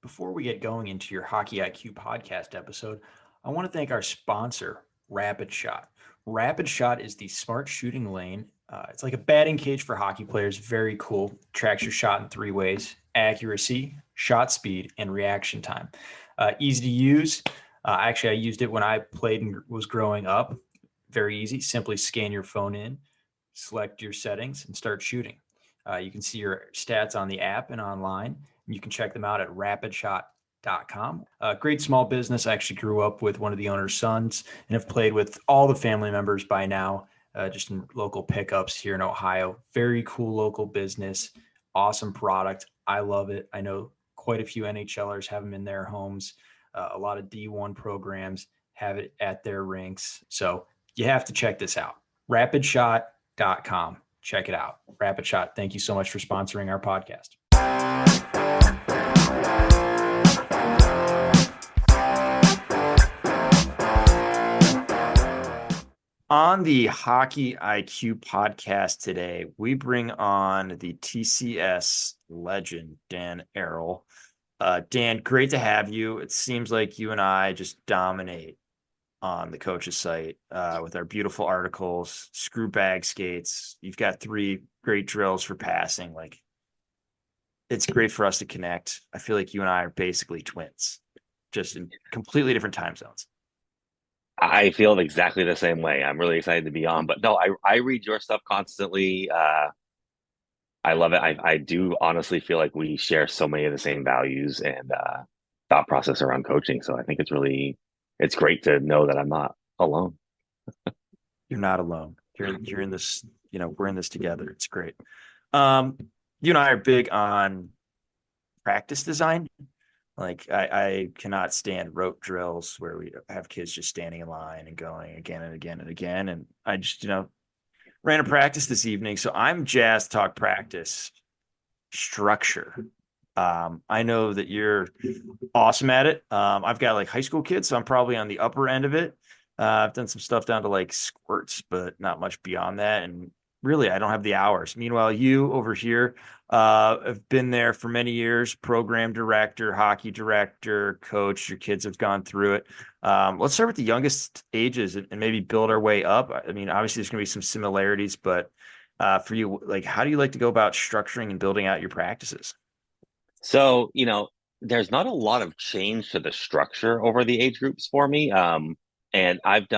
Before we get going into your Hockey IQ podcast episode, I want to thank our sponsor, Rapid Shot. Rapid Shot is the smart shooting lane. It's like a batting cage for hockey players. Very cool. Tracks your shot in three ways: accuracy, shot speed, and reaction time. Easy to use. Actually, I used it when I played and was growing up. Very easy. Simply scan your phone in, select your settings, and start shooting. You can see your stats on the app and online. You can check them out at rapidshot.com. Great small business. I actually grew up with one of the owner's sons and have played with all the family members by now, just in local pickups here in Ohio. Very cool local business. Awesome product. I love it. I know quite a few NHLers have them in their homes. A lot of D1 programs have it at their rinks. So you have to check this out. Rapidshot.com. Check it out. Rapid Shot, thank you so much for sponsoring our podcast. On the Hockey IQ podcast today, we bring on the TCS legend, Dan Arel. Dan, great to have you. It seems like you and I just dominate on the coach's site with our beautiful articles, screw bag skates. You've got 3 great drills for passing. Like, it's great for us to connect. I feel like you and I are basically twins, just in completely different time zones. I feel exactly the same way. I'm really excited to be on. But no, I read your stuff constantly. I love it. I do honestly feel like we share so many of the same values and thought process around coaching. So I think it's great to know that I'm not alone. You're not alone. You're in this, we're in this together. It's great. You and I are big on practice design. Like I cannot stand rote drills where we have kids just standing in line and going again and again and again. And I just, ran a practice this evening. So I'm jazzed to talk practice structure. I know that you're awesome at it. I've got like high school kids, so I'm probably on the upper end of it. I've done some stuff down to like squirts, but not much beyond that. And really, I don't have the hours. Meanwhile, you over here have been there for many years, program director, hockey director, coach. Your kids have gone through it. Let's start with the youngest ages and maybe build our way up. I mean, obviously, there's going to be some similarities, but for you, like, how do you like to go about structuring and building out your practices? So, there's not a lot of change to the structure over the age groups for me. And I've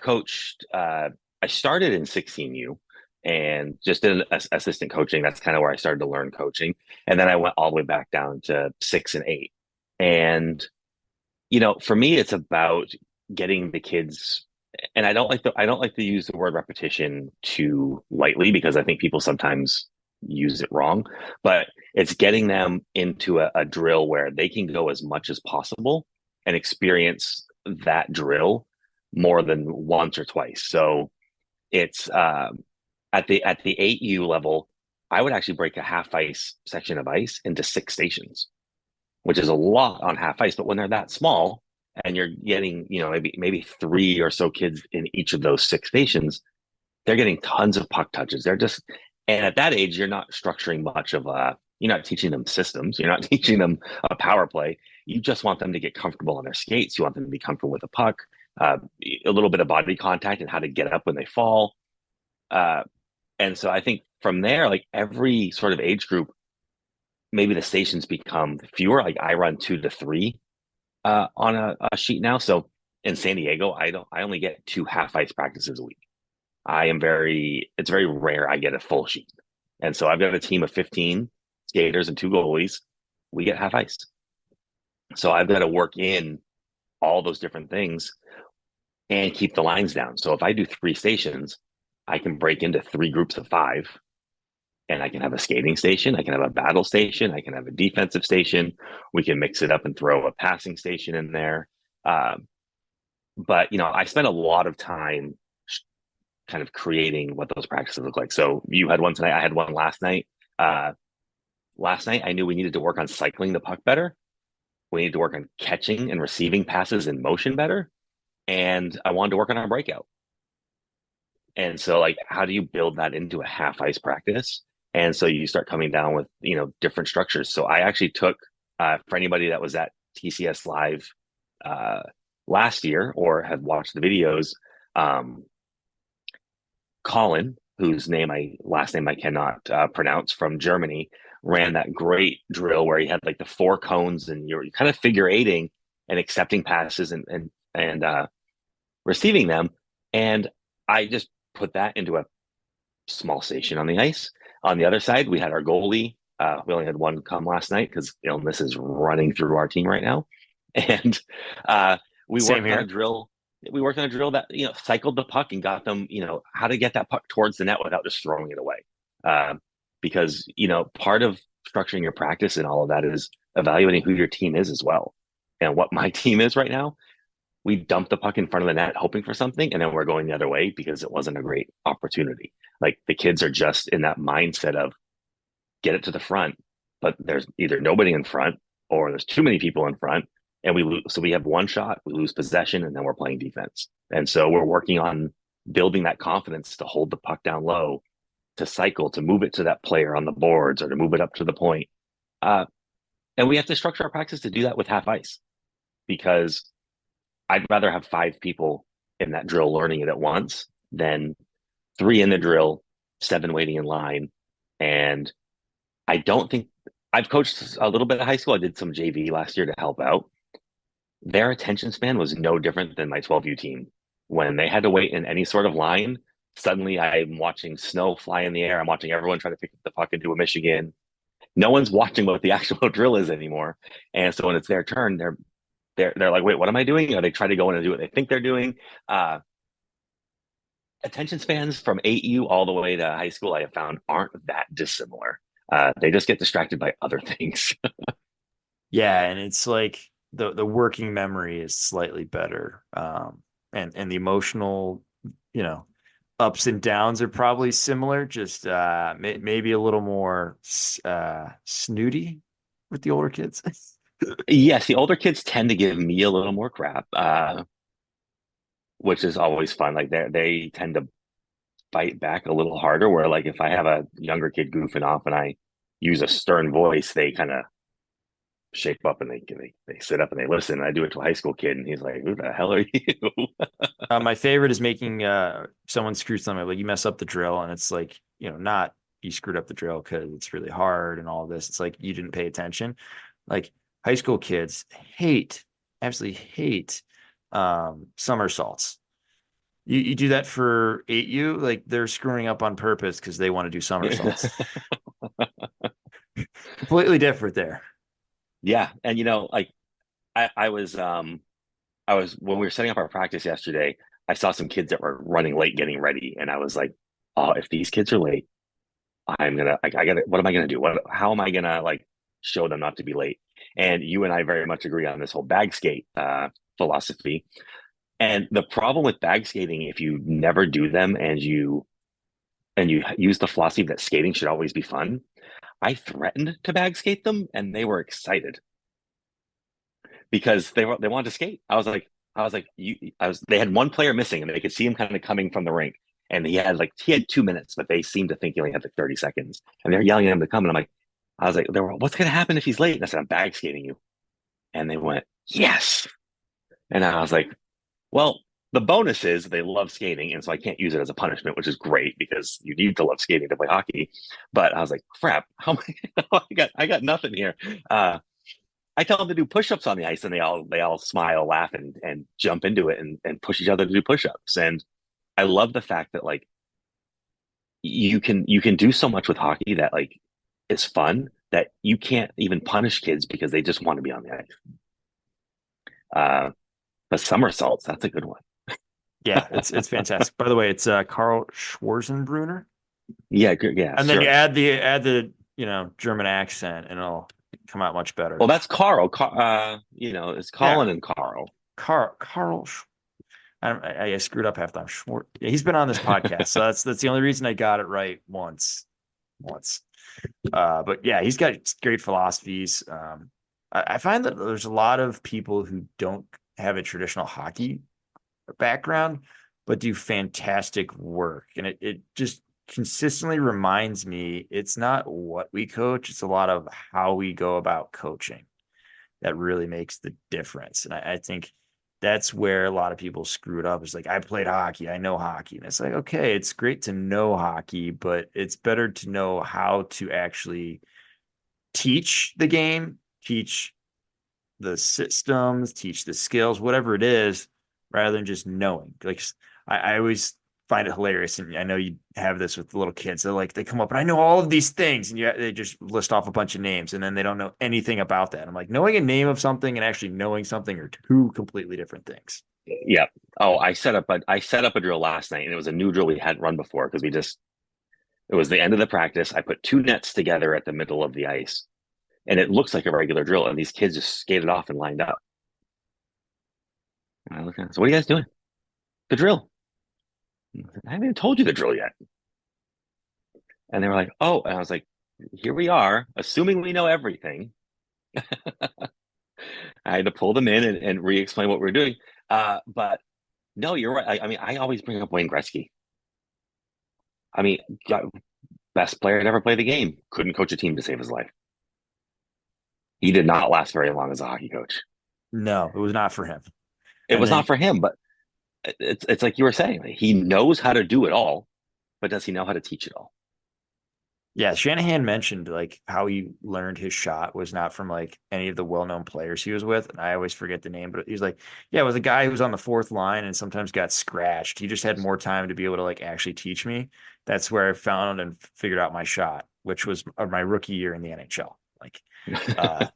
coached, I started in 16U and just did assistant coaching. That's kind of where I started to learn coaching. And then I went all the way back down to 6 and 8. And, for me, it's about getting the kids. And I don't like to use the word repetition too lightly because I think people sometimes use it wrong, but it's getting them into a drill where they can go as much as possible and experience that drill more than once or twice. So it's at the 8U level, I would actually break a half ice section of ice into 6 stations, which is a lot on half ice. But when they're that small and you're getting, maybe 3 or so kids in each of those 6 stations, they're getting tons of puck touches. And at that age, you're not structuring much of you're not teaching them systems. You're not teaching them a power play. You just want them to get comfortable on their skates. You want them to be comfortable with a puck, a little bit of body contact and how to get up when they fall. And so I think from there, like every sort of age group, maybe the stations become fewer. Like I run 2 to 3 on a sheet now. So in San Diego, I only get 2 half ice practices a week. It's very rare I get a full sheet. And so I've got a team of 15 skaters and 2 goalies. We get half ice. So I've got to work in all those different things and keep the lines down. So if I do 3 stations, I can break into 3 groups of 5 and I can have a skating station. I can have a battle station. I can have a defensive station. We can mix it up and throw a passing station in there. But, I spent a lot of time kind of creating what those practices look like. So you had one tonight. I had one last night. Last night, I knew we needed to work on cycling the puck better. We needed to work on catching and receiving passes in motion better. And I wanted to work on our breakout. And so, like, how do you build that into a half ice practice? And so you start coming down with, different structures. So I actually took For anybody that was at TCS Live uh, last year or have watched the videos, um, Colin, whose last name I cannot pronounce, from Germany, ran that great drill where he had like the four cones and you're kind of figure eighting and accepting passes and receiving them. And I just put that into a small station on the ice. On the other side, we had our goalie. We only had one come last night because illness is running through our team right now, and uh, we Same worked on a here. drill. We worked on a drill that cycled the puck and got them how to get that puck towards the net without just throwing it away. Uh, because part of structuring your practice and all of that is evaluating who your team is as well. And what my team is right now, we dump the puck in front of the net hoping for something, and then we're going the other way because it wasn't a great opportunity. Like the kids are just in that mindset of get it to the front, but there's either nobody in front or there's too many people in front, and we lose. So we have one shot, we lose possession, and then we're playing defense. And so we're working on building that confidence to hold the puck down low, to cycle, to move it to that player on the boards, or to move it up to the point. Uh, and we have to structure our practice to do that with half ice because I'd rather have five people in that drill learning it at once than three in the drill, seven waiting in line. And I don't think I've coached a little bit of high school. I did some JV last year to help out. Their attention span was no different than my 12U team. When they had to wait in any sort of line, suddenly I'm watching snow fly in the air. I'm watching everyone try to pick up the puck and do a Michigan. No one's watching what the actual drill is anymore. And so when it's their turn, they're like, wait, what am I doing? Or they try to go in and do what they think they're doing. Attention spans from 8U all the way to high school, I have found, aren't that dissimilar. They just get distracted by other things. Yeah, and it's like the working memory is slightly better. And the emotional, you know, ups and downs are probably similar, just maybe a little more snooty with the older kids. Yes, the older kids tend to give me a little more crap, which is always fun. Like they tend to fight back a little harder. Where like if I have a younger kid goofing off and I use a stern voice, they kind of shape up and they sit up and they listen. And I do it to a high school kid, and he's like, "Who the hell are you?" My favorite is making someone screw something, like you mess up the drill, and it's like, not you screwed up the drill because it's really hard and all of this. It's like you didn't pay attention. Like high school kids absolutely hate somersaults. You do that for 8U, like they're screwing up on purpose because they want to do somersaults. Completely different there. Yeah, and like I was when we were setting up our practice yesterday, I saw some kids that were running late getting ready, and I was like, "Oh, if these kids are late, I gotta, what am I gonna do? How am I gonna like show them not to be late?" And you and I very much agree on this whole bag skate philosophy. And the problem with bag skating, if you never do them and you use the philosophy that skating should always be fun, I threatened to bag skate them, and they were excited because they wanted to skate. They had one player missing, and they could see him kind of coming from the rink, and he had 2 minutes, but they seemed to think he only had like 30 seconds, and they're yelling at him to come, and I was like, what's going to happen if he's late? And I said, I'm bag skating you, and they went, yes, and I was like, well. The bonus is they love skating, and so I can't use it as a punishment, which is great because you need to love skating to play hockey. But I was like, crap, how am I got nothing here. I tell them to do push-ups on the ice, and they all smile, laugh, and jump into it and push each other to do push-ups. And I love the fact that like you can do so much with hockey that like is fun that you can't even punish kids because they just want to be on the ice. But somersaults, that's a good one. Yeah, it's fantastic. By the way, it's Carl Schwarzenbruner. Yeah, good, yeah, And then you sure. add the German accent, and it'll come out much better. Well, that's Carl. It's Yeah, Colin and Carl. Carl. I screwed up half the time. Yeah, he's been on this podcast, so that's the only reason I got it right once. But yeah, he's got great philosophies. I find that there's a lot of people who don't have a traditional hockey background, but do fantastic work, and it just consistently reminds me it's not what we coach, it's a lot of how we go about coaching. that really makes the difference. And I think that's where a lot of people screw it up. It's like, I played hockey, I know hockey. And it's like, okay, it's great to know hockey, but it's better to know how to actually teach the game, teach the systems, teach the skills, whatever it is, rather than just knowing. Like I always find it hilarious, and I know you have this with little kids. They're like, they come up and I know all of these things, and they just list off a bunch of names, and then they don't know anything about that. I'm like, knowing a name of something and actually knowing something are two completely different things. Yeah. Oh, I set up a drill last night, and it was a new drill we hadn't run before because it was the end of the practice. I put two nets together at the middle of the ice, and it looks like a regular drill, and these kids just skated off and lined up. And I look at it, so what are you guys doing? The drill. I haven't even told you the drill yet. And they were like, oh, and I was like, here we are, assuming we know everything. I had to pull them in and re-explain what we are doing. But no, you're right. I mean, I always bring up Wayne Gretzky. I mean, best player to ever play the game. Couldn't coach a team to save his life. He did not last very long as a hockey coach. No, it was not for him. It And was not then for him, but it's like you were saying. Like, he knows how to do it all, but does he know how to teach it all? yeah, Shanahan mentioned like how he learned his shot was not from like any of the well-known players he was with. And I always forget the name, but he was like, yeah, it was a guy who was on the fourth line and sometimes got scratched. He just had more time to be able to like actually teach me. That's where I found and figured out my shot, which was my rookie year in the NHL. Like, uh,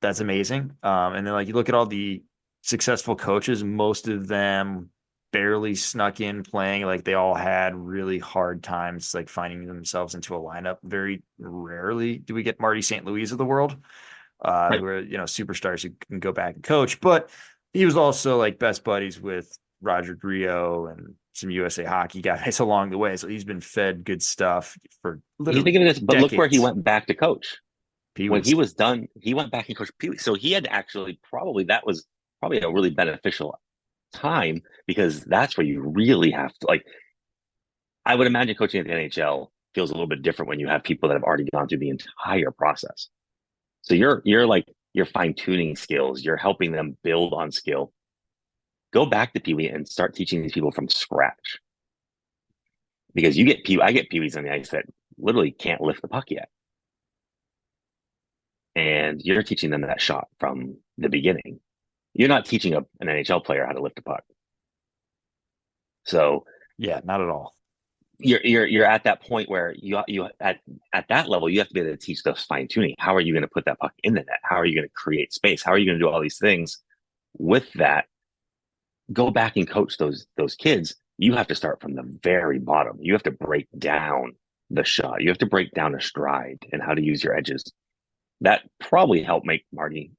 that's amazing. And then like you look at all the successful coaches, most of them barely snuck in playing. Like they all had really hard times like finding themselves into a lineup. Very rarely do we get Marty St. Louis of the world, Right. who are, superstars who can go back and coach. But he was also like best buddies with Roger Griot and some USA hockey guys along the way. So he's been fed good stuff for He's been literally giving this, but look where he decades. went back to coach. He When he was, was done, he went back and coached Pee Wee. So he had actually probably that was probably a really beneficial time because that's where you really have to like. I would imagine coaching at the NHL feels a little bit different when you have people that have already gone through the entire process. So you're like you're fine tuning skills. You're helping them build on skill. Go back to Pee Wee and start teaching these people from scratch because I get Pee Wees on the ice that literally can't lift the puck yet, and you're teaching them that shot from the beginning. You're not teaching an NHL player how to lift a puck. So yeah, not at all. you're at that point where you at that level you have to be able to teach those fine tuning. How are you going to put that puck in the net? How are you going to create space? How are you going to do all these things? With that, go back and coach those kids. You have to start from the very bottom. You have to break down the shot. You have to break down a stride and how to use your edges. That probably helped make Marty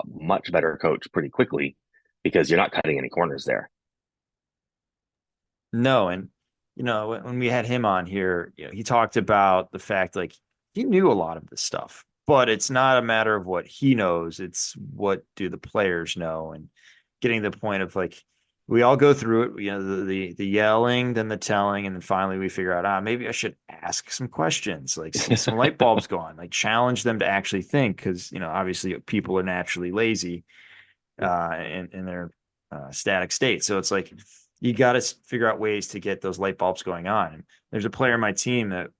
a much better coach pretty quickly because you're not cutting any corners there. No, and when we had him on here, he talked about the fact like he knew a lot of this stuff, but it's not a matter of what he knows, it's what do the players know, and getting to the point of like we all go through it, the yelling, then the telling, and then finally we figure out, maybe I should ask some questions, like see some light bulbs go on, like challenge them to actually think, because obviously people are naturally lazy in their static state. So it's like you got to figure out ways to get those light bulbs going on. And there's a player on my team that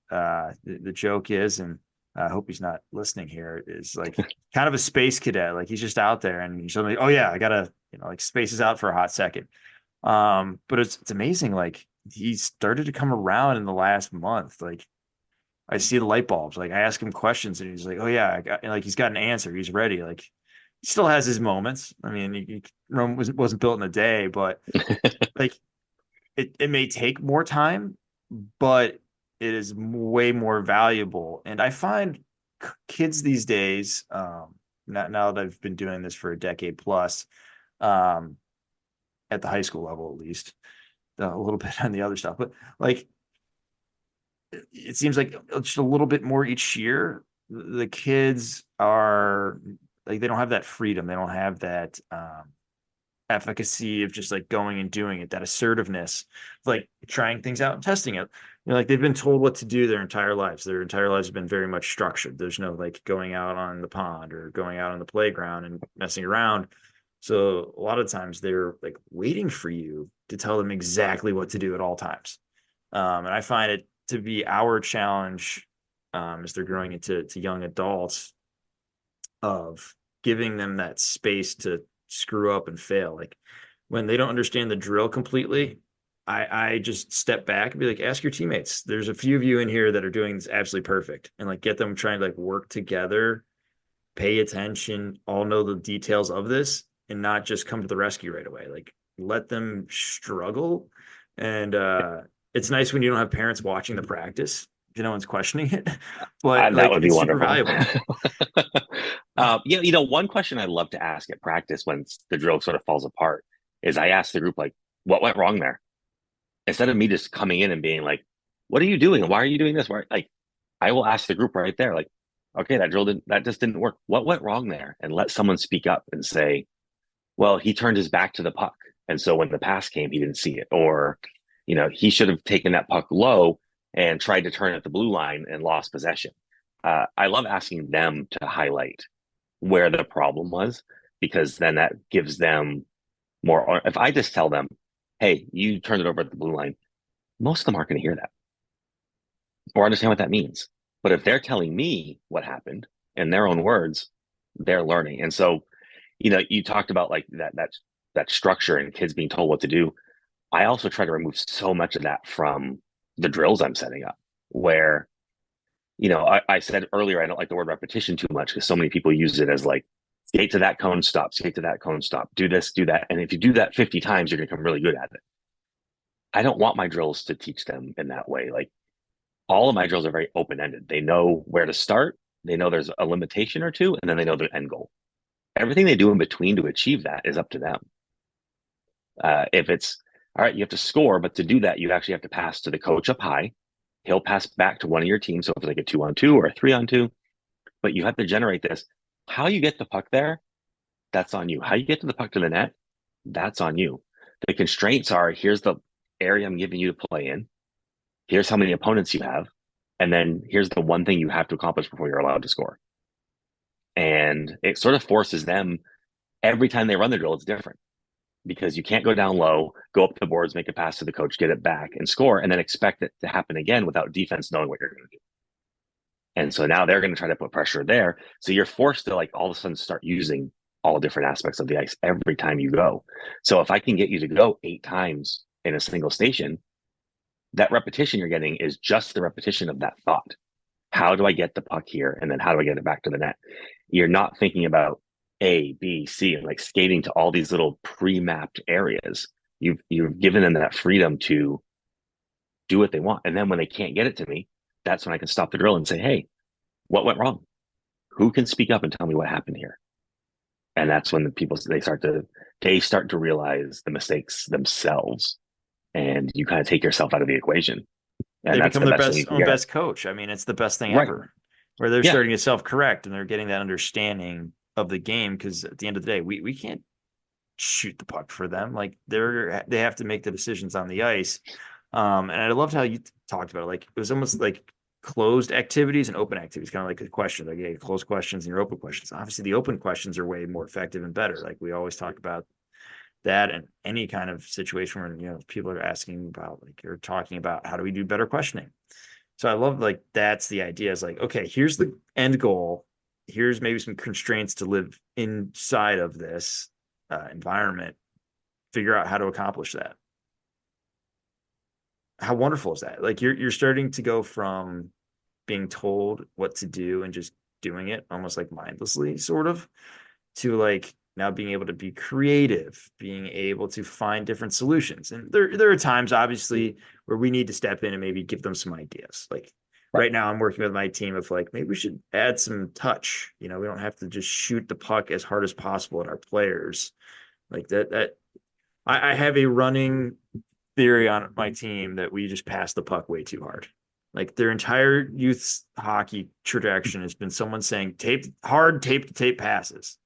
the joke is, and I hope he's not listening here, is like kind of a space cadet. Like he's just out there and he's like, oh yeah, I gotta, like spaces out for a hot second. But it's amazing. Like he started to come around in the last month. Like I see the light bulbs. Like I ask him questions and he's like, oh yeah, like he's got an answer. He's ready. Like he still has his moments. I mean, Rome wasn't built in a day, but like it may take more time, but it is way more valuable. And I find kids these days, now that I've been doing this for a decade plus, um, at the high school level at least, a little bit on the other stuff, but like it seems like just a little bit more each year. The kids are like they don't have that freedom. They don't have that efficacy of just like going and doing it, that assertiveness, like trying things out and testing it. like they've been told what to do their entire lives. Their entire lives have been very much structured. There's no like going out on the pond or going out on the playground and messing around. So a lot of times they're like waiting for you to tell them exactly what to do at all times. And I find it to be our challenge as they're growing into young adults of giving them that space to screw up and fail. Like when they don't understand the drill completely, I just step back and be like, ask your teammates. There's a few of you in here that are doing this absolutely perfect, and like get them trying to like work together, pay attention, all know the details of this, and not just come to the rescue right away. Like let them struggle. And it's nice when you don't have parents watching the practice. No one's questioning it, but That like would be it's super wonderful. valuable. Yeah, one question I love to ask at practice when the drill sort of falls apart is I ask the group like, what went wrong there? Instead of me just coming in and being like, what are you doing? Why are you doing this? Why, like, I will ask the group right there, like, okay, that just didn't work. What went wrong there? And let someone speak up and say, well, he turned his back to the puck. And so when the pass came, he didn't see it. Or, he should have taken that puck low and tried to turn at the blue line and lost possession. I love asking them to highlight where the problem was, because then that gives them more. If I just tell them, hey, you turned it over at the blue line, most of them aren't going to hear that or understand what that means. But if they're telling me what happened in their own words, they're learning. And so, you talked about like that structure and kids being told what to do. I also try to remove so much of that from the drills I'm setting up, where I said earlier I don't like the word repetition too much because so many people use it as like skate to that cone, stop, skate to that cone, stop, do this, do that, and if you do that 50 times, you're gonna become really good at it. I don't want my drills to teach them in that way. Like all of my drills are very open ended. They know where to start. They know there's a limitation or two, and then they know the end goal. Everything they do in between to achieve that is up to them. If it's all right, you have to score, but to do that, you actually have to pass to the coach up high. He'll pass back to one of your teams. So if it's like a 2-on-2 or a 3-on-2, but you have to generate this. How you get the puck there, that's on you. How you get to the puck to the net, that's on you. The constraints are here's the area I'm giving you to play in. Here's how many opponents you have. And then here's the one thing you have to accomplish before you're allowed to score. And it sort of forces them every time they run the drill, it's different because you can't go down low, go up the boards, make a pass to the coach, get it back and score, and then expect it to happen again without defense knowing what you're going to do. And so now they're going to try to put pressure there. So you're forced to like all of a sudden start using all different aspects of the ice every time you go. So if I can get you to go 8 times in a single station, that repetition you're getting is just the repetition of that thought. How do I get the puck here? And then how do I get it back to the net? You're not thinking about A, B, C, and like skating to all these little pre-mapped areas. You've given them that freedom to do what they want. And then when they can't get it to me, that's when I can stop the drill and say, hey, what went wrong? Who can speak up and tell me what happened here? And that's when the people they start to realize the mistakes themselves, and you kind of take yourself out of the equation. And They that's become the their best thing you best can own get. best coach. I mean, it's the best thing Right. ever, where they're Yeah. starting to self-correct and they're getting that understanding of the game. Because at the end of the day, we can't shoot the puck for them. Like they have to make the decisions on the ice. And I loved how you talked about it. Like it was almost like closed activities and open activities, kind of like a question, like yeah, closed questions and your open questions. Obviously, the open questions are way more effective and better. Like we always talk about that in any kind of situation where people are asking about like you're talking about how do we do better questioning. So I love like that's the idea is like, okay, here's the end goal. Here's maybe some constraints to live inside of this environment. Figure out how to accomplish that. How wonderful is that? Like you're starting to go from being told what to do and just doing it almost like mindlessly, sort of, to like now being able to be creative, being able to find different solutions. And there are times obviously where we need to step in and maybe give them some ideas. Like Right. right now I'm working with my team of like maybe we should add some touch. We don't have to just shoot the puck as hard as possible at our players. Like that I have a running theory on my team that we just pass the puck way too hard. Like their entire youth hockey trajectory has been someone saying tape to tape passes.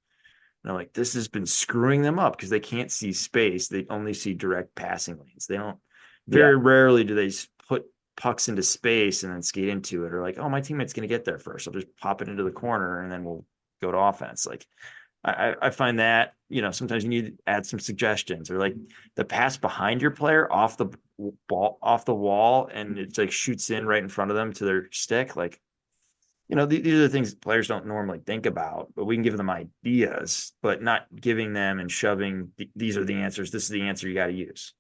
And I'm like, this has been screwing them up because they can't see space. They only see direct passing lanes. They don't, Yeah. very rarely do they put pucks into space and then skate into it, or like, oh, my teammate's going to get there first. I'll just pop it into the corner and then we'll go to offense. Like I find that, sometimes you need to add some suggestions, or like the pass behind your player off the off the wall, and it's like shoots in right in front of them to their stick. Like, these are the things players don't normally think about, but we can give them ideas, but not giving them and shoving, these are the answers. This is the answer you got to use.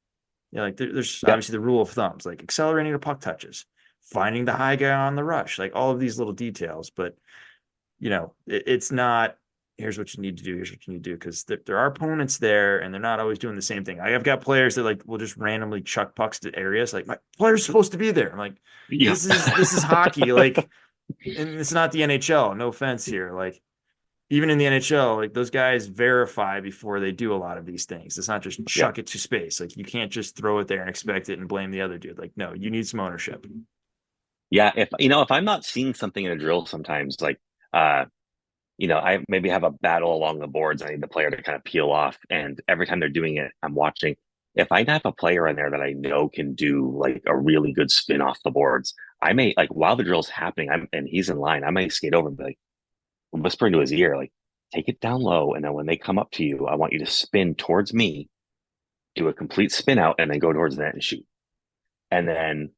Like there's Yep. obviously the rule of thumbs, like accelerating the puck touches, finding the high guy on the rush, like all of these little details. But, it's not, here's what you need to do. Here's what you need to do. Because there are opponents there and they're not always doing the same thing. I've got players that like will just randomly chuck pucks to areas. Like, my player's supposed to be there. I'm like, Yeah. this is hockey. Like, and it's not the NHL. No offense here. Like, even in the NHL, like those guys verify before they do a lot of these things. It's not just Yeah. chuck it to space. Like, you can't just throw it there and expect it and blame the other dude. Like, no, you need some ownership. Yeah. If I'm not seeing something in a drill sometimes, like, I maybe have a battle along the boards. I need the player to kind of peel off. And every time they're doing it, I'm watching. If I have a player in there that I know can do like a really good spin off the boards, I may, like, while the drill's happening, and he's in line, I might skate over and be like, whisper into his ear, like, take it down low. And then when they come up to you, I want you to spin towards me, do a complete spin out, and then go towards the net and shoot. And then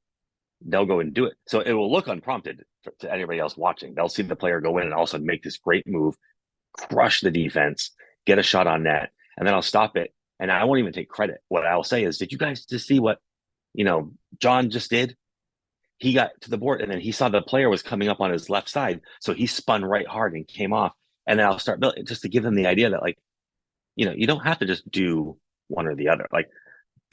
they'll go and do it. So it will look unprompted to anybody else watching. They'll see the player go in and all of a sudden make this great move, crush the defense, get a shot on net, and then I'll stop it. And I won't even take credit. What I'll say is, did you guys just see what, John just did? He got to the board and then he saw the player was coming up on his left side. So he spun right hard and came off. And then I'll start building, just to give them the idea that, like, you don't have to just do one or the other. Like,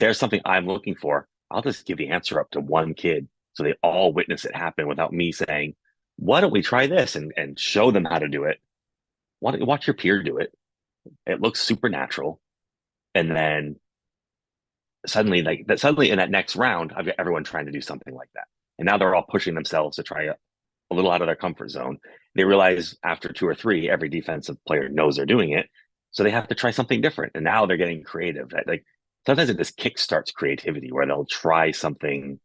there's something I'm looking for. I'll just give the answer up to one kid so they all witness it happen without me saying, why don't we try this, and show them how to do it. Watch your peer do it. It looks supernatural. And then suddenly in that next round, I've got everyone trying to do something like that. And now they're all pushing themselves to try a little out of their comfort zone. They realize after two or three, every defensive player knows they're doing it. So they have to try something different. And now they're getting creative. Like, sometimes it just kickstarts creativity where they'll try something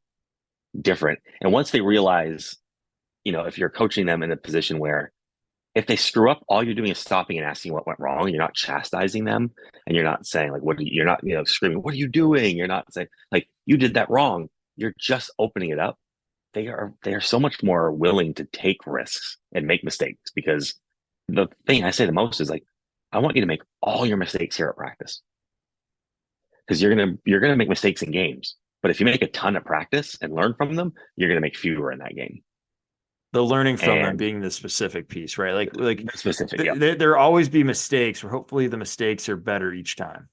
different. And once they realize, if you're coaching them in a position where if they screw up, all you're doing is stopping and asking what went wrong. You're not chastising them, and you're not saying like, you're not, screaming, what are you doing? You're not saying like, you did that wrong. You're just opening it up. They are so much more willing to take risks and make mistakes, because the thing I say the most is like, I want you to make all your mistakes here at practice, because you're gonna make mistakes in games. But if you make a ton of practice and learn from them, you're gonna make fewer in that game. The learning from them And being the specific piece, right? Like specific, yeah, there always be mistakes, or hopefully the mistakes are better each time.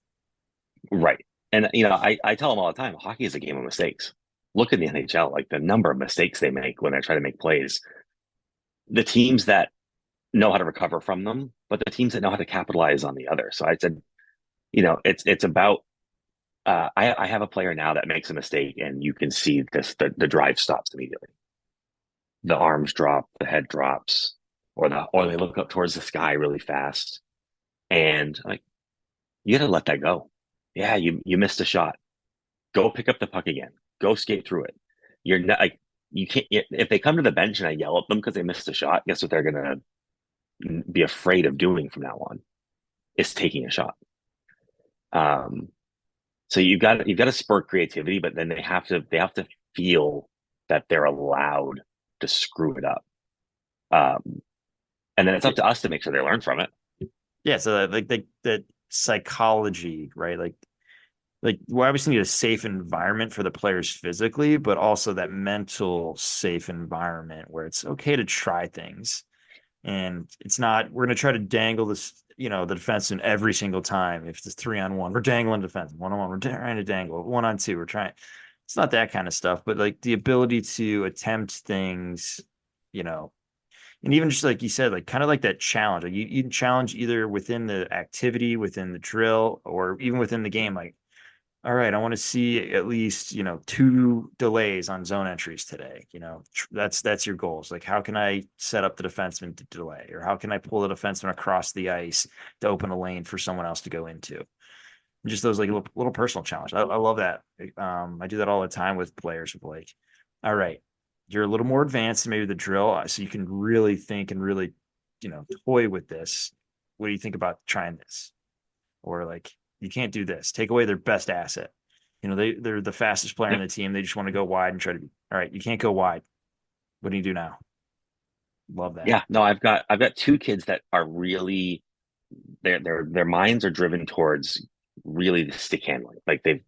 right. And I tell them all the time, hockey is a game of mistakes. Look at the NHL, like the number of mistakes they make when they're trying to make plays. The teams that know how to recover from them, but the teams that know how to capitalize on the other. So I said, it's about. I have a player now that makes a mistake, and you can see the drive stops immediately. The arms drop, the head drops, or they look up towards the sky really fast, and like, you got to let that go. Yeah, you missed a shot. Go pick up the puck again. Go skate through it. You're not like, you can't. If they come to the bench and I yell at them because they missed a shot, guess what they're gonna be afraid of doing from now on? Is taking a shot. So you've got to spur creativity, but then they have to feel that they're allowed to screw it up. And then it's up to us to make sure they learn from it. Yeah. So like that psychology, right? Like we obviously need a safe environment for the players physically, but also that mental safe environment where it's okay to try things. And it's not, we're going to try to dangle this, the defenseman every single time. If it's 3-on-1, we're dangling defense. 1-on-1, we're trying to dangle. 1-on-2, we're trying. It's not that kind of stuff, but like the ability to attempt things, and even just like you said, like kind of like that challenge. Like you challenge either within the activity, within the drill, or even within the game. Like, all right, I want to see at least, 2 delays on zone entries today. That's your goals. Like, how can I set up the defenseman to delay, or how can I pull the defenseman across the ice to open a lane for someone else to go into? Just those like little personal challenge. I love that. I do that all the time with players. Of like, all right, you're a little more advanced in maybe the drill, so you can really think and really, toy with this. What do you think about trying this? Or like, you can't do this. Take away their best asset. They're the fastest player in Yep. the team. They just want to go wide and try to be, all right, you can't go wide. What do you do now? Love that. Yeah, no, I've got two kids that are really their minds are driven towards really the stick handling. Like they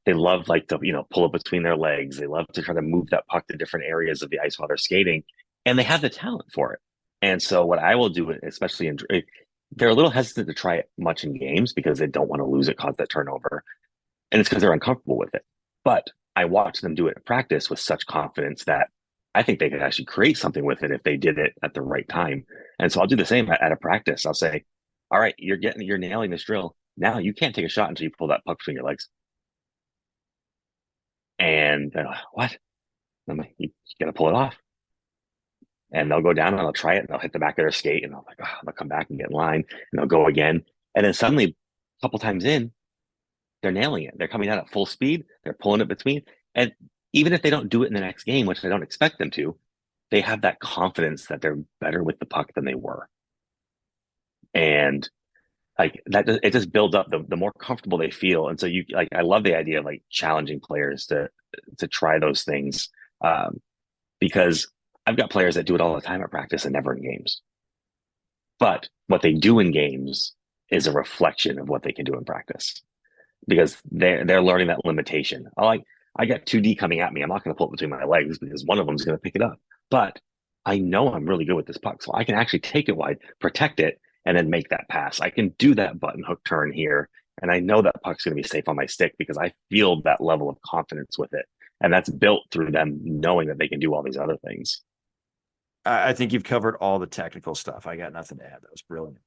love like to pull it between their legs. They love to try to move that puck to different areas of the ice while they're skating, and they have the talent for it. And so what I will do, especially they're a little hesitant to try it much in games because they don't want to lose it, cause that turnover, and it's because they're uncomfortable with it. But I watch them do it in practice with such confidence that I think they could actually create something with it if they did it at the right time. And so I'll do the same at a practice. I'll say, all right, you're nailing this drill. Now you can't take a shot until you pull that puck between your legs. And they're like, what? I'm like, you got to pull it off. And they'll go down and they'll try it and they'll hit the back of their skate and they'll like, oh, they'll come back and get in line and they'll go again. And then suddenly, a couple times in, they're nailing it. They're coming out at full speed. They're pulling it between. And even if they don't do it in the next game, which I don't expect them to, they have that confidence that they're better with the puck than they were. And like that, it just builds up the more comfortable they feel. And so I love the idea of like challenging players to try those things. Because I've got players that do it all the time at practice and never in games. But what they do in games is a reflection of what they can do in practice because they're learning that limitation. I got 2D coming at me. I'm not going to pull it between my legs because one of them is going to pick it up. But I know I'm really good with this puck, so I can actually take it wide, protect it, and then make that pass. I can do that button hook turn here, and I know that puck's going to be safe on my stick because I feel that level of confidence with it. And that's built through them knowing that they can do all these other things. I think you've covered all the technical stuff. I got nothing to add. That was brilliant.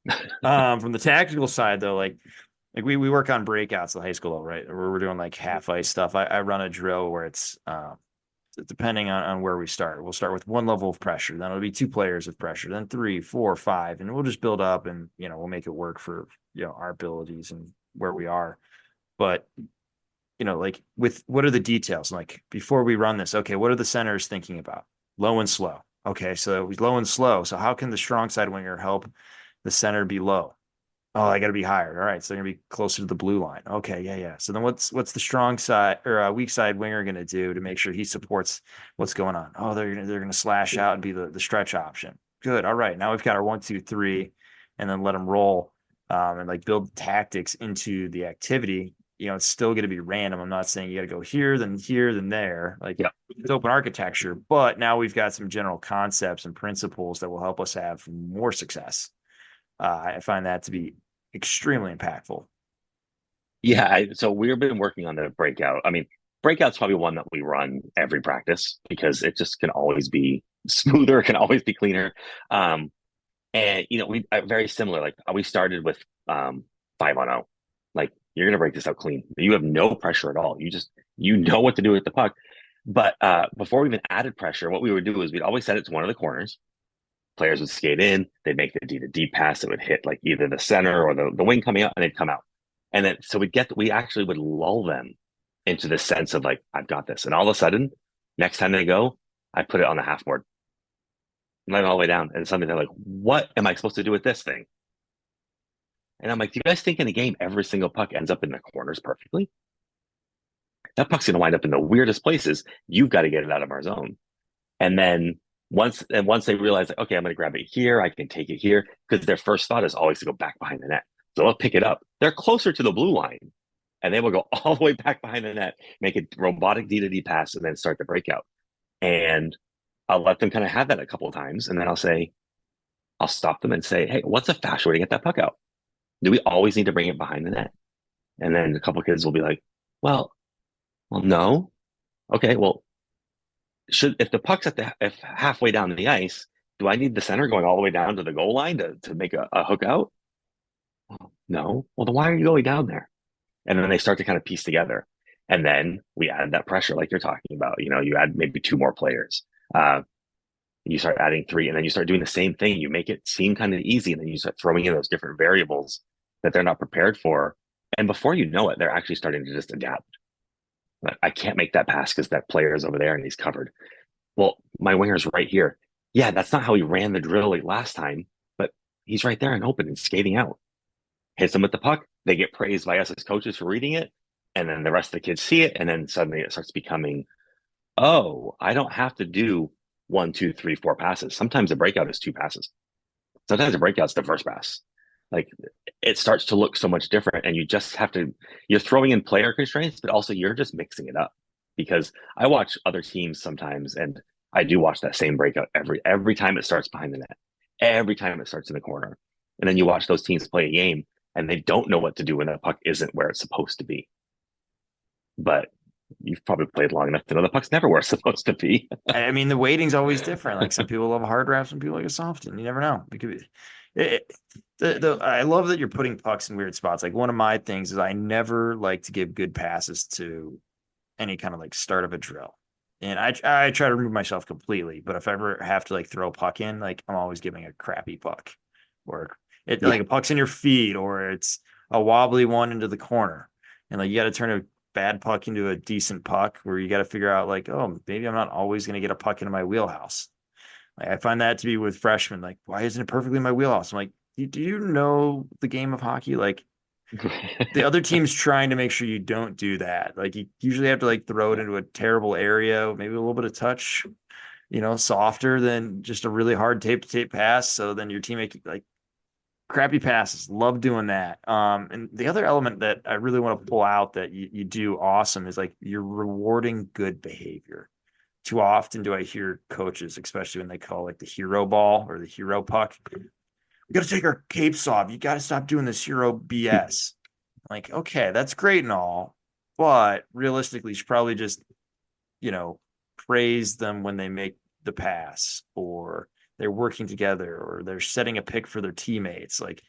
From the tactical side, though, like we work on breakouts at the high school level, right? Where we're doing like half ice stuff. I run a drill where it's depending on where we start. We'll start with one level of pressure, then it'll be two players of pressure, then 3, 4, 5, and we'll just build up and we'll make it work for our abilities and where we are. But like with what are the details? Like before we run this, okay, what are the centers thinking about? Low and slow. Okay, so low and slow. So how can the strong side winger help the center be low? Oh, I got to be higher. All right, so they're gonna be closer to the blue line. Okay, yeah. So then what's the strong side or weak side winger gonna do to make sure he supports what's going on? Oh, they're gonna slash out and be the stretch option. Good. All right, now we've got our 1, 2, 3, and then let them roll and like build tactics into the activity. It's still going to be random. I'm not saying you got to go here, then there. Like it's open architecture, but now we've got some general concepts and principles that will help us have more success. I find that to be extremely impactful. Yeah, so we've been working on the breakout. I mean, breakout's probably one that we run every practice because it just can always be smoother, it can always be cleaner. And we very similar. Like we started with 5-on-0. Like you're gonna break this out clean. You have no pressure at all. You know what to do with the puck. But before we even added pressure, what we would do is we'd always set it to one of the corners. Players would skate in, they'd make the D to D pass, it would hit like either the center or the wing coming out, and they'd come out. And then so we actually would lull them into the sense of like, I've got this. And all of a sudden, next time they go, I put it on the half board. Let it all the way down. And suddenly they're like, what am I supposed to do with this thing? And I'm like, do you guys think in a game every single puck ends up in the corners perfectly? That puck's gonna wind up in the weirdest places. You've got to get it out of our zone. And then once they realize, like, okay, I'm gonna grab it here, I can take it here, because their first thought is always to go back behind the net. So they'll pick it up. They're closer to the blue line, and they will go all the way back behind the net, make a robotic D to D pass, and then start the breakout. And I'll let them kind of have that a couple of times, and then I'll stop them and say, hey, what's a faster way to get that puck out? Do we always need to bring it behind the net? And then a couple of kids will be like, well, no. Okay, well, if the puck's if halfway down the ice, do I need the center going all the way down to the goal line to make a hook out? Well, no. Well, then why are you going down there? And then they start to kind of piece together. And then we add that pressure like you're talking about. You add maybe 2 more players. You start adding 3, and then you start doing the same thing. You make it seem kind of easy, and then you start throwing in those different variables that they're not prepared for. And before you know it, they're actually starting to just adapt. Like, I can't make that pass because that player is over there and he's covered. Well, my winger's right here. Yeah, that's not how he ran the drill like last time, but he's right there and open and skating out. Hits them with the puck. They get praised by us as coaches for reading it. And then the rest of the kids see it. And then suddenly it starts becoming, oh, I don't have to do 1, 2, 3, 4 passes. Sometimes the breakout is 2 passes. Sometimes the breakout's the first pass. Like it starts to look so much different. And you just have to, you're throwing in player constraints, but also you're just mixing it up. Because I watch other teams sometimes, and I do watch that same breakout every time it starts behind the net, every time it starts in the corner. And then you watch those teams play a game and they don't know what to do when the puck isn't where it's supposed to be. But you've probably played long enough to know the puck's never where it's supposed to be. I mean, the weighting's always different. Like some people love a hard wrap, some people like a soft one. You never know. It could be, I love that you're putting pucks in weird spots. Like one of my things is I never like to give good passes to any kind of like start of a drill. And I try to remove myself completely. But if I ever have to like throw a puck in, like I'm always giving a crappy puck, or it like a puck's in your feet, or it's a wobbly one into the corner. And like you got to turn a bad puck into a decent puck where you got to figure out like, oh, maybe I'm not always going to get a puck into my wheelhouse. Like, I find that to be with freshmen. Like, why isn't it perfectly in my wheelhouse? I'm like, do you know the game of hockey? Like the other team's trying to make sure you don't do that. Like you usually have to like throw it into a terrible area, maybe a little bit of touch, softer than just a really hard tape to tape pass. So then your teammate like crappy passes. Love doing that. And the other element that I really want to pull out that you do awesome is like you're rewarding good behavior. Too often do I hear coaches, especially when they call like the hero ball or the hero puck, we got to take our capes off. You got to stop doing this hero BS. Like, okay, that's great and all, but realistically, you should probably just, praise them when they make the pass or they're working together or they're setting a pick for their teammates. Like,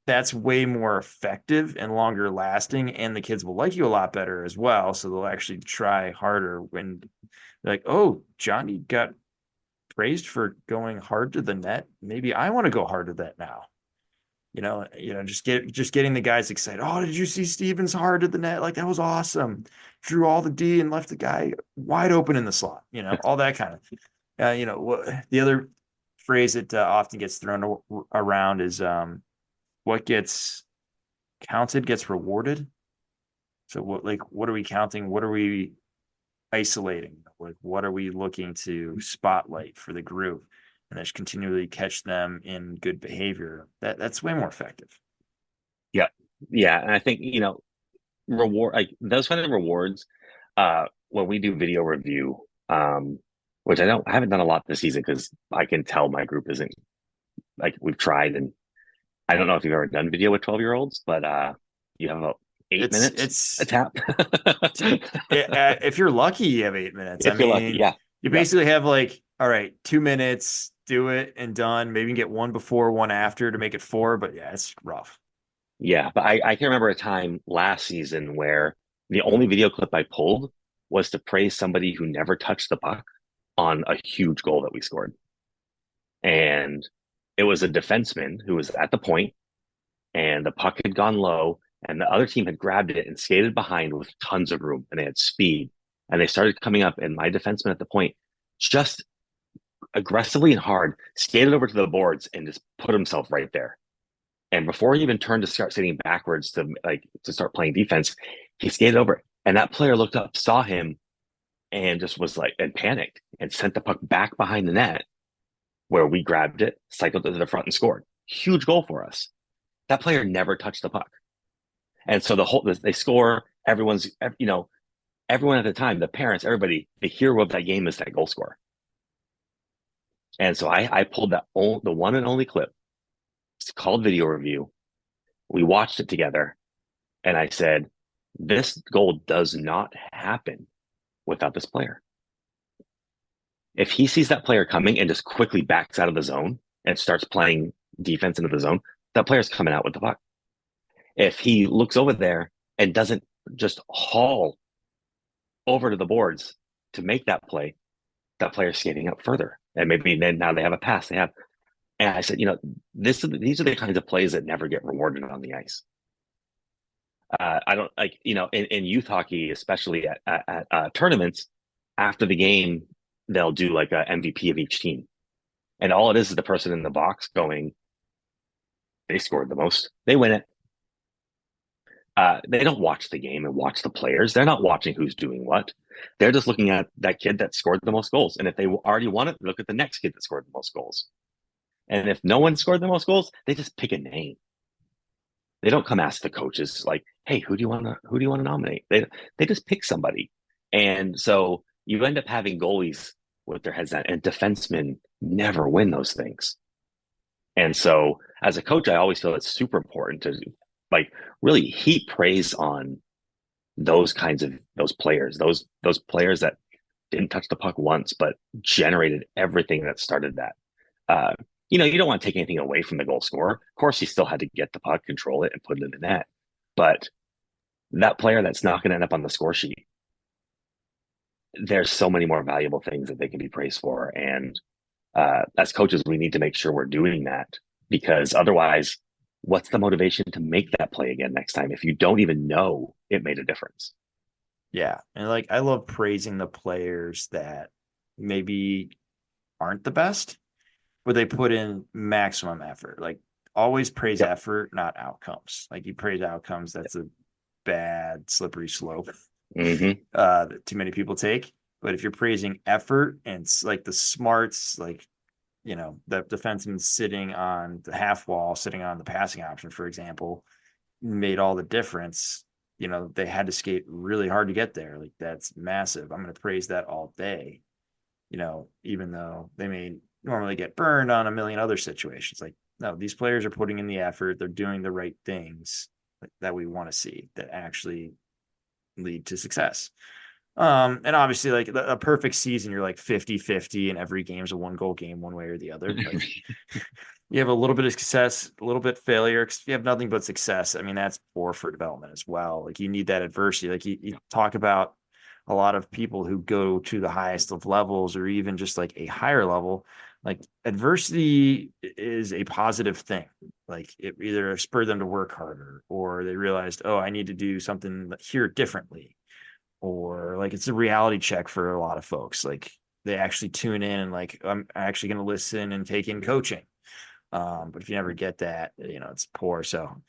that's way more effective and longer lasting. And the kids will like you a lot better as well. So they'll actually try harder when they're like, oh, Johnny got praised for going hard to the net. Maybe I want to go hard to that now. Just getting the guys excited. Oh, did you see Stevens hard to the net? Like that was awesome. Drew all the D and left the guy wide open in the slot. All that kind of. The other phrase that often gets thrown around is what gets counted gets rewarded. So what are we counting? What are we isolating? What are we looking to spotlight for the group? And just continually catch them in good behavior. That's way more effective. Yeah. Yeah. And I think, reward like those kind of rewards, when we do video review, which I haven't done a lot this season because I can tell my group isn't like we've tried, and I don't know if you've ever done video with 12-year-olds, but you have about 8 minutes it's a tap. If you're lucky, you have 8 minutes. If you're lucky, yeah. You basically have like, all right, 2 minutes, do it and done. Maybe you can get one before, one after to make it 4, but yeah, it's rough. Yeah, but I can remember a time last season where the only video clip I pulled was to praise somebody who never touched the puck on a huge goal that we scored. And it was a defenseman who was at the point, and the puck had gone low, and the other team had grabbed it and skated behind with tons of room, and they had speed. And they started coming up, and my defenseman at the point just aggressively and hard skated over to the boards and just put himself right there. And before he even turned to start sitting backwards to start playing defense, he skated over, and that player looked up, saw him, and just was like, and panicked and sent the puck back behind the net where we grabbed it, cycled it to the front and scored. Huge goal for us. That player never touched the puck. And so they score, everyone at the time, the parents, everybody, the hero of that game is that goal scorer. And so I pulled the one and only clip. It's called video review. We watched it together, and I said, this goal does not happen without this player. If he sees that player coming and just quickly backs out of the zone and starts playing defense into the zone, that player's coming out with the puck. If he looks over there and doesn't just haul over to the boards to make that play, that player's skating up further. And maybe then now they have a pass. And I said, these are the kinds of plays that never get rewarded on the ice. I don't like, in youth hockey, especially at tournaments, after the game, they'll do like a MVP of each team. And all it is the person in the box going, they scored the most, they win it. They don't watch the game and watch the players. They're not watching who's doing what. They're just looking at that kid that scored the most goals. And if they already won it, look at the next kid that scored the most goals. And if no one scored the most goals, they just pick a name. They don't come ask the coaches like, "Hey, who do you want to nominate?" They just pick somebody, and so you end up having goalies with their heads down, and defensemen never win those things. And so, as a coach, I always feel it's super important to like really heap praise on those players, those players that didn't touch the puck once, but generated everything that started that. Uh, you don't want to take anything away from the goal scorer. Of course, he still had to get the puck, control it, and put it in the net. But that player that's not going to end up on the score sheet, there's so many more valuable things that they can be praised for. And as coaches, we need to make sure we're doing that, because otherwise, what's the motivation to make that play again next time if you don't even know it made a difference? Yeah. And like, I love praising the players that maybe aren't the best, but they put in maximum effort. Like, always praise Yep. effort, not outcomes. Like, you praise outcomes, that's a bad slippery slope Mm-hmm. that too many people take. But if you're praising effort and like the smarts, like, the defenseman sitting on the half wall, sitting on the passing option, for example, made all the difference. They had to skate really hard to get there. Like, that's massive. I'm going to praise that all day, even though they may normally get burned on a million other situations. Like, no, these players are putting in the effort. They're doing the right things that we want to see that actually lead to success. And obviously, like, a perfect season, you're like 50-50, and every game's a 1-goal game one way or the other. Like, you have a little bit of success, a little bit failure. If you have nothing but success, I mean, that's poor for development as well. Like, you need that adversity. Like, you talk about a lot of people who go to the highest of levels, or even just like a higher level, like, adversity is a positive thing. Like, it either spurred them to work harder, or they realized, oh, I need to do something here differently, or like, it's a reality check for a lot of folks. Like, they actually tune in and like, I'm actually going to listen and take in coaching. But if you never get that, it's poor. So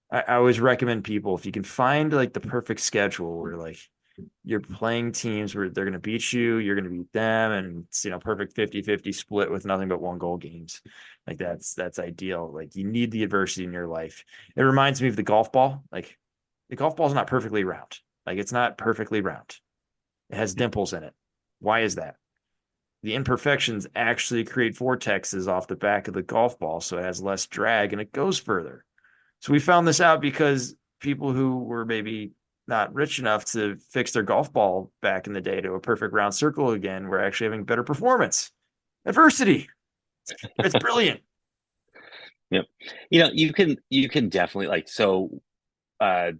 I always recommend people, if you can find like the perfect schedule where like you're playing teams where they're going to beat you, you're going to beat them, and it's, perfect 50-50 split with nothing but 1-goal games. Like, that's ideal. Like, you need the adversity in your life. It reminds me of the golf ball. Like, the golf ball is not perfectly round. Like, it's not perfectly round. It has dimples in it. Why is that? The imperfections actually create vortexes off the back of the golf ball, so it has less drag and it goes further. So we found this out because people who were maybe not rich enough to fix their golf ball back in the day to a perfect round circle again were actually having better performance. Adversity. It's brilliant. Yep. You can definitely uh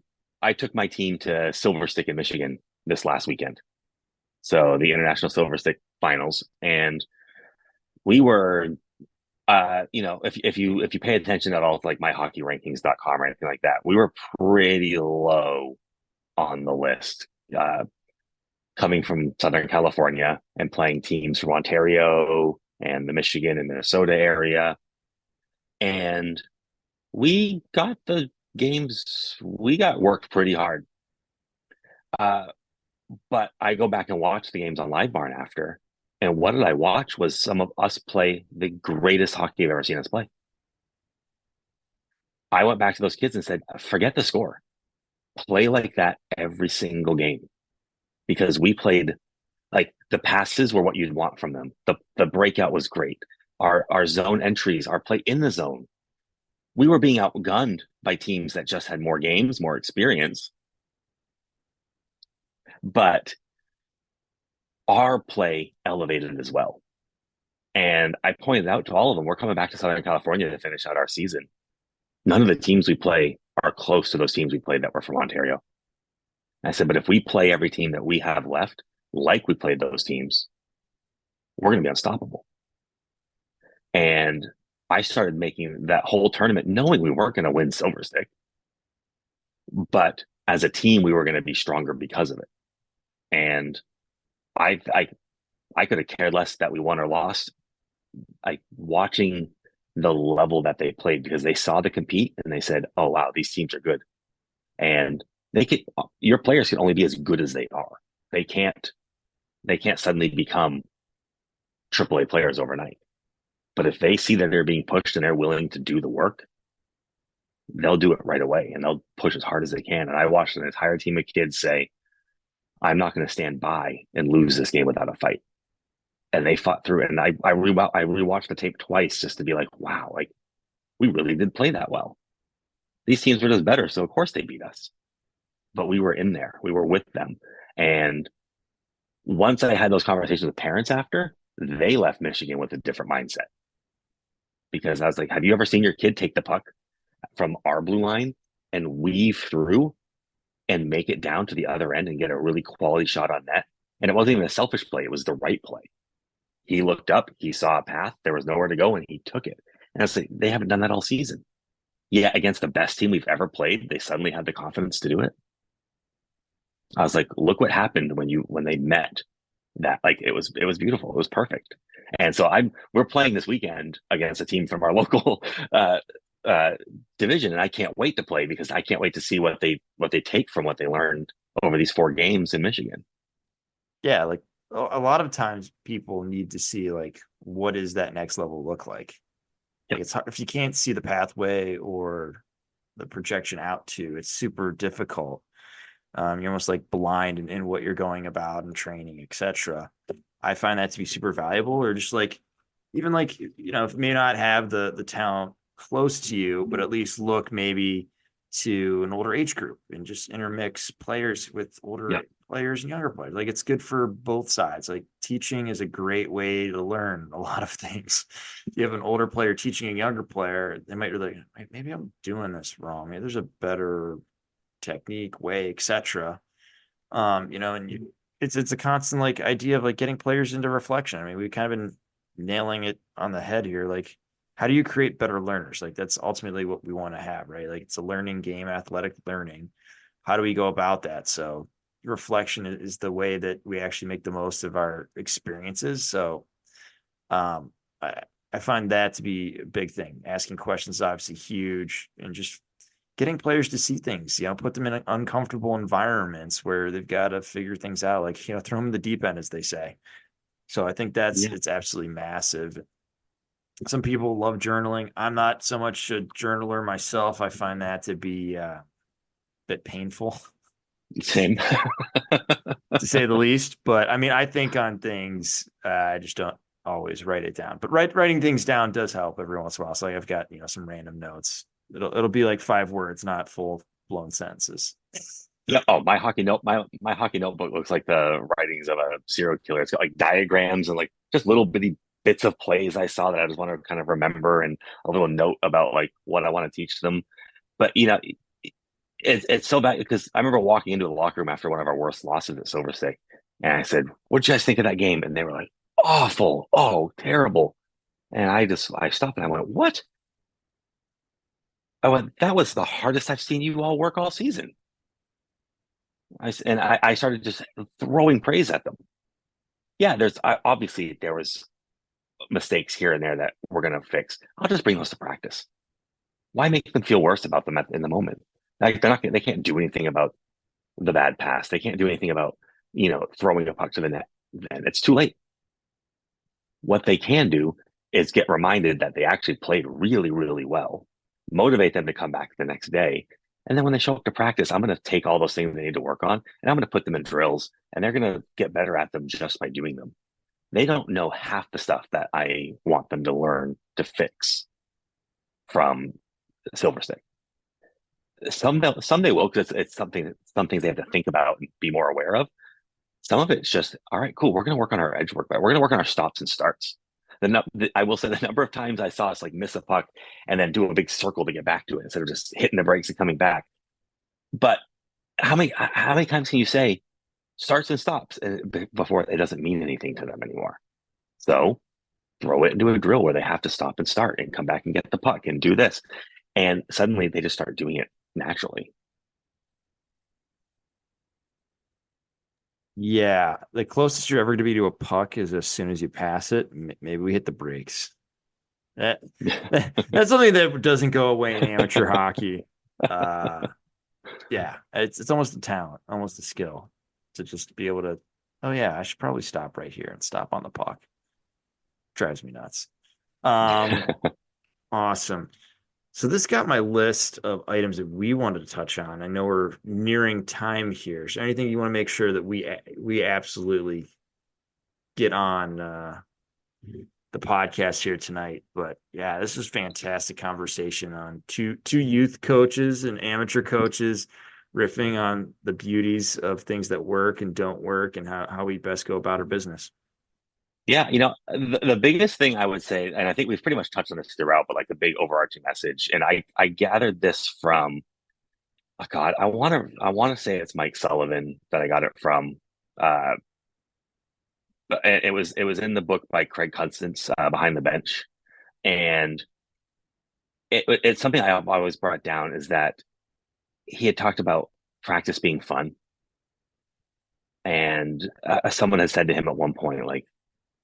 I took my team to Silver Stick in Michigan this last weekend. So the International Silver Stick Finals. And we were if you pay attention at all to like myhockeyrankings.com or anything like that, we were pretty low on the list. Coming from Southern California and playing teams from Ontario and the Michigan and Minnesota area. And we got the games, we got worked pretty hard. But I go back and watch the games on Live Barn after. And what did I watch was some of us play the greatest hockey I've ever seen us play. I went back to those kids and said, forget the score. Play like that every single game. Because we played, like, the passes were what you'd want from them. The breakout was great. Our zone entries, our play in the zone. We were being outgunned by teams that just had more games, more experience. But our play elevated as well. And I pointed out to all of them, we're coming back to Southern California to finish out our season. None of the teams we play are close to those teams we played that were from Ontario. And I said, but if we play every team that we have left, like we played those teams, we're going to be unstoppable. And I started making that whole tournament knowing we weren't going to win Silver Stick. But as a team, we were going to be stronger because of it. And I, I, I could have cared less that we won or lost. Watching the level that they played, because they saw the compete and they said, "Oh wow, these teams are good," and your players can only be as good as they are. They can't suddenly become AAA players overnight. But if they see that they're being pushed and they're willing to do the work, they'll do it right away and they'll push as hard as they can. And I watched an entire team of kids say, "I'm not going to stand by and lose this game without a fight." And they fought through it. And I rewatched the tape twice just to be like, wow, like we really did play that well. These teams were just better, so of course they beat us. But we were in there, we were with them. And once I had those conversations with parents after, they left Michigan with a different mindset. Because I was like, have you ever seen your kid take the puck from our blue line and weave through and make it down to the other end and get a really quality shot on net? And it wasn't even a selfish play, it was the right play. He looked up, he saw a path, there was nowhere to go, and he took it. And I was like, they haven't done that all season. Yeah, against the best team we've ever played, they suddenly had the confidence to do it. I was like, look what happened when they met. That, like, it was beautiful. It was perfect. And so we're playing this weekend against a team from our local division, and I can't wait to play because I can't wait to see what they take from what they learned over these 4 games in Michigan. Yeah, like a lot of times people need to see like what does that next level look like. Like it's hard if you can't see the pathway or the projection out to, it's super difficult. You're almost like blind in what you're going about and training, etc. I find that to be super valuable, or just like even like if you may not have the talent close to you, but at least look maybe to an older age group and just intermix players with older players and younger players. Like it's good for both sides. Like teaching is a great way to learn a lot of things. You have an older player teaching a younger player, they might be like, maybe I'm doing this wrong. Maybe there's a better technique, way, etc. It's a constant like idea of like getting players into reflection. I mean, we've kind of been nailing it on the head here. Like, how do you create better learners? Like that's ultimately what we want to have, right? Like it's a learning game, athletic learning. How do we go about that? So reflection is the way that we actually make the most of our experiences. So um I find that to be a big thing. Asking questions is obviously huge, and just getting players to see things, put them in uncomfortable environments where they've got to figure things out, like, throw them in the deep end, as they say. So I think it's absolutely massive. Some people love journaling. I'm not so much a journaler myself. I find that to be a bit painful. Same. To say the least. But I mean, I think on things, I just don't always write it down. But writing things down does help every once in a while. So I've got, some random notes. It'll be like 5 words, not full blown sentences. Yeah. Oh, my hockey notebook looks like the writings of a serial killer. It's got like diagrams and like just little bitty bits of plays I saw that I just want to kind of remember, and a little note about like what I want to teach them. But it's so bad because I remember walking into the locker room after one of our worst losses at Silver State, and I said, "What did you guys think of that game?" And they were like, "Awful, oh, terrible." And I stopped and I went, "What?" I went, "That was the hardest I've seen you all work all season." I started just throwing praise at them. Yeah, obviously there was mistakes here and there that we're going to fix. I'll just bring those to practice. Why make them feel worse about them in the moment? Like they can't do anything about the bad pass. They can't do anything about, throwing a puck to the net. And it's too late. What they can do is get reminded that they actually played really, really well, motivate them to come back the next day. And then when they show up to practice, I'm going to take all those things they need to work on and I'm going to put them in drills, and they're going to get better at them just by doing them. They don't know half the stuff that I want them to learn to fix from Silver State. Some they will, because it's some things they have to think about and be more aware of. Some of it's just, all right, cool. We're going to work on our edge work. We're going to work on our stops and starts. I will say the number of times I saw us like miss a puck and then do a big circle to get back to it instead of just hitting the brakes and coming back. But how many times can you say starts and stops before it doesn't mean anything to them anymore? So throw it into a drill where they have to stop and start and come back and get the puck and do this. And suddenly they just start doing it naturally. Yeah, the closest you're ever going to be to a puck is as soon as you pass it. Maybe we hit the brakes. That, that's something that doesn't go away in amateur hockey. Uh, yeah, it's almost a talent, almost a skill to just be able to. Oh yeah, I should probably stop right here and stop on the puck. Drives me nuts. Um, awesome. So this got my list of items that we wanted to touch on. I know we're nearing time here. So anything you want to make sure that we absolutely get on the podcast here tonight. But yeah, this is fantastic conversation on two youth coaches and amateur coaches riffing on the beauties of things that work and don't work and how we best go about our business. Yeah, the biggest thing I would say, and I think we've pretty much touched on this throughout, but like the big overarching message, and I gathered this from, oh God, I want to say it's Mike Sullivan that I got it from. Uh, but it was in the book by Craig Constance, Behind the Bench, and it's something I always brought down is that he had talked about practice being fun, and someone had said to him at one point, like,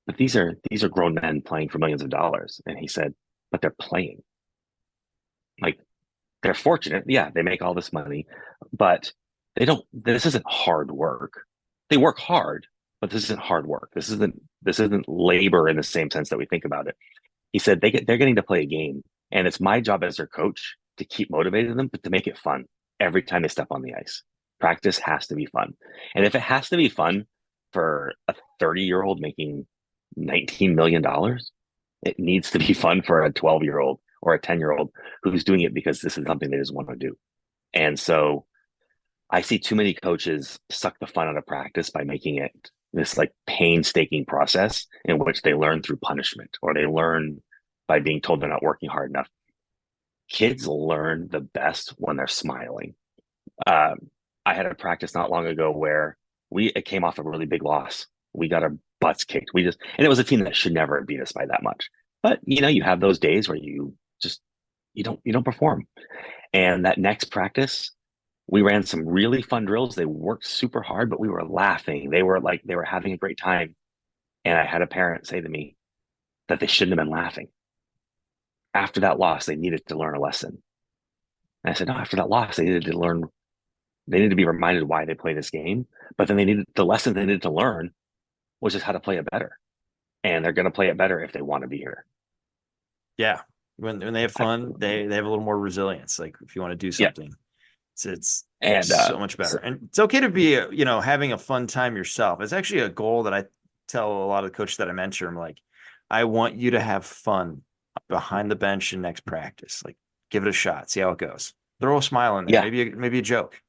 but these are grown men playing for millions of dollars, and he said, but they're playing. Like, they're fortunate, yeah, they make all this money, but they don't. This isn't hard work. They work hard, but this isn't hard work. This isn't labor in the same sense that we think about it. He said they're getting to play a game, and it's my job as their coach to keep motivating them, but to make it fun every time they step on the ice. Practice has to be fun, and if it has to be fun for a 30-year-old making $19 million, it needs to be fun for a 12-year-old or a 10-year-old who's doing it because this is something they just want to do. And so I see too many coaches suck the fun out of practice by making it this like painstaking process in which they learn through punishment or they learn by being told they're not working hard enough. Kids learn the best when they're smiling. Um, I had a practice not long ago where it came off a really big loss. We got our butts kicked. And it was a team that should never have beat us by that much. But you have those days where you don't perform. And that next practice, we ran some really fun drills. They worked super hard, but we were laughing. They were having a great time. And I had a parent say to me that they shouldn't have been laughing. After that loss, they needed to learn a lesson. And I said, no, after that loss, they needed to be reminded why they play this game. But then the lesson they needed to learn was just how to play it better. And they're going to play it better if they want to be here. Yeah. When they have fun, they have a little more resilience. Like if you want to do Yeah. something, it's And so much better. And it's okay to be, having a fun time yourself. It's actually a goal that I tell a lot of the coaches that I mentor. I'm like, I want you to have fun behind the bench in next practice. Like, give it a shot, see how it goes. Throw a smile in there, yeah, maybe a joke.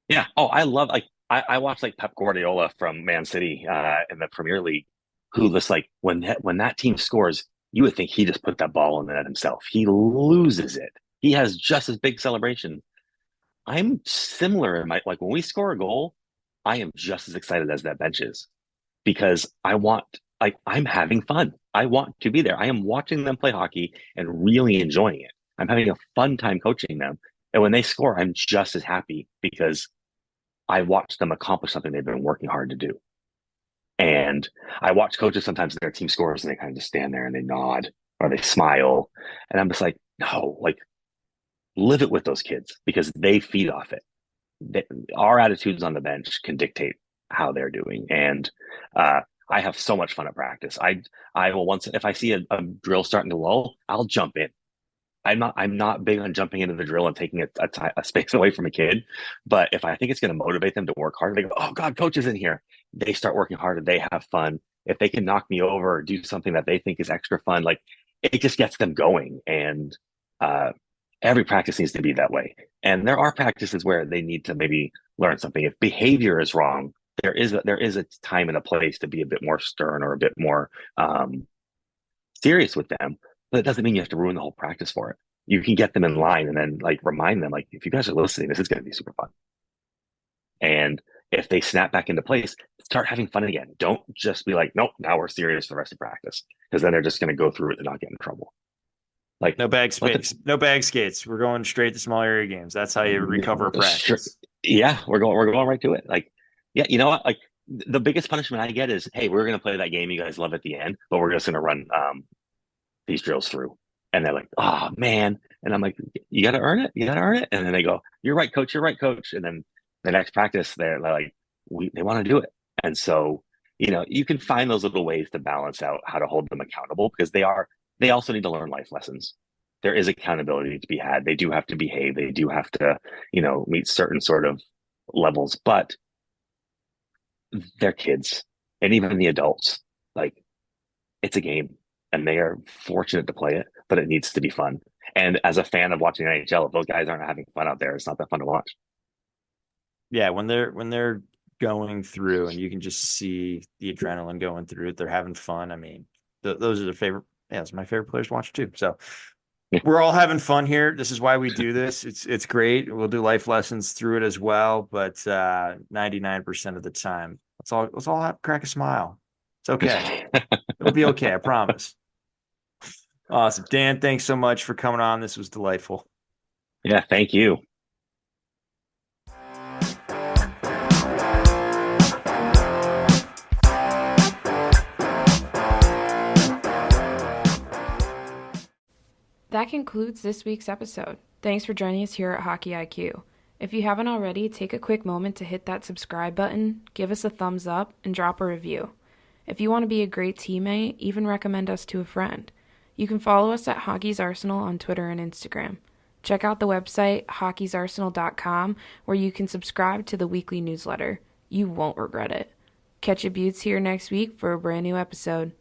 yeah. Oh, I love like I watched like Pep Guardiola from Man City in the Premier League, who just like when that team scores, you would think he just put that ball in the net himself. He loses it. He has just as big celebration. I'm similar in my like when we score a goal, I am just as excited as that bench is because I'm having fun. I want to be there. I am watching them play hockey and really enjoying it. I'm having a fun time coaching them. And when they score, I'm just as happy because I watched them accomplish something they've been working hard to do. And I watch coaches sometimes their team scores and they kind of just stand there and they nod or they smile. And I'm just like, no, like live it with those kids because they feed off it. Our attitudes on the bench can dictate how they're doing. And I have so much fun at practice. I will once if I see a drill starting to lull, I'll jump in. I'm not big on jumping into the drill and taking a space away from a kid. But if I think it's going to motivate them to work harder, they go, "Oh God, coach is in here." They start working harder. They have fun. If they can knock me over or do something that they think is extra fun, like it just gets them going. And uh, every practice needs to be that way. And there are practices where they need to maybe learn something. If behavior is wrong, there is a time and a place to be a bit more stern or a bit more serious with them. But it doesn't mean you have to ruin the whole practice for it. You can get them in line and then like remind them, like, if you guys are listening, this is going to be super fun. And if they snap back into place, start having fun again. Don't just be like, nope, now we're serious for the rest of practice, because then they're just going to go through it and not get in trouble. Like No bag space, no bag skates. We're going straight to small area games. That's how you recover practice. Sure. Yeah, we're going right to it. Like, yeah, you know what? Like the biggest punishment I get is, hey, we're going to play that game you guys love at the end, but we're just going to run these drills through. And they're like, oh man. And I'm like, you got to earn it. You got to earn it. And then they go, you're right, coach. You're right, coach. And then the next practice, they're like, they want to do it. And so, you can find those little ways to balance out how to hold them accountable, because they also need to learn life lessons. There is accountability to be had. They do have to behave. They do have to, meet certain sort of levels, but they're kids, and even the adults, like, it's a game and they are fortunate to play it, but it needs to be fun. And as a fan of watching NHL, if those guys aren't having fun out there, it's not that fun to watch. Yeah, when they're going through and you can just see the adrenaline going through it, they're having fun. I mean, those are the favorite. Yeah, it's my favorite players to watch too. So we're all having fun here. This is why we do this. It's great. We'll do life lessons through it as well, but 99% of the time, let's all crack a smile. It's okay. It'll be okay. I promise. Awesome. Dan, thanks so much for coming on. This was delightful. Yeah, thank you. That concludes this week's episode. Thanks for joining us here at Hockey IQ. If you haven't already, take a quick moment to hit that subscribe button, give us a thumbs up, and drop a review. If you want to be a great teammate, even recommend us to a friend. You can follow us at Hockey's Arsenal on Twitter and Instagram. Check out the website, hockeysarsenal.com, where you can subscribe to the weekly newsletter. You won't regret it. Catch your buttes here next week for a brand new episode.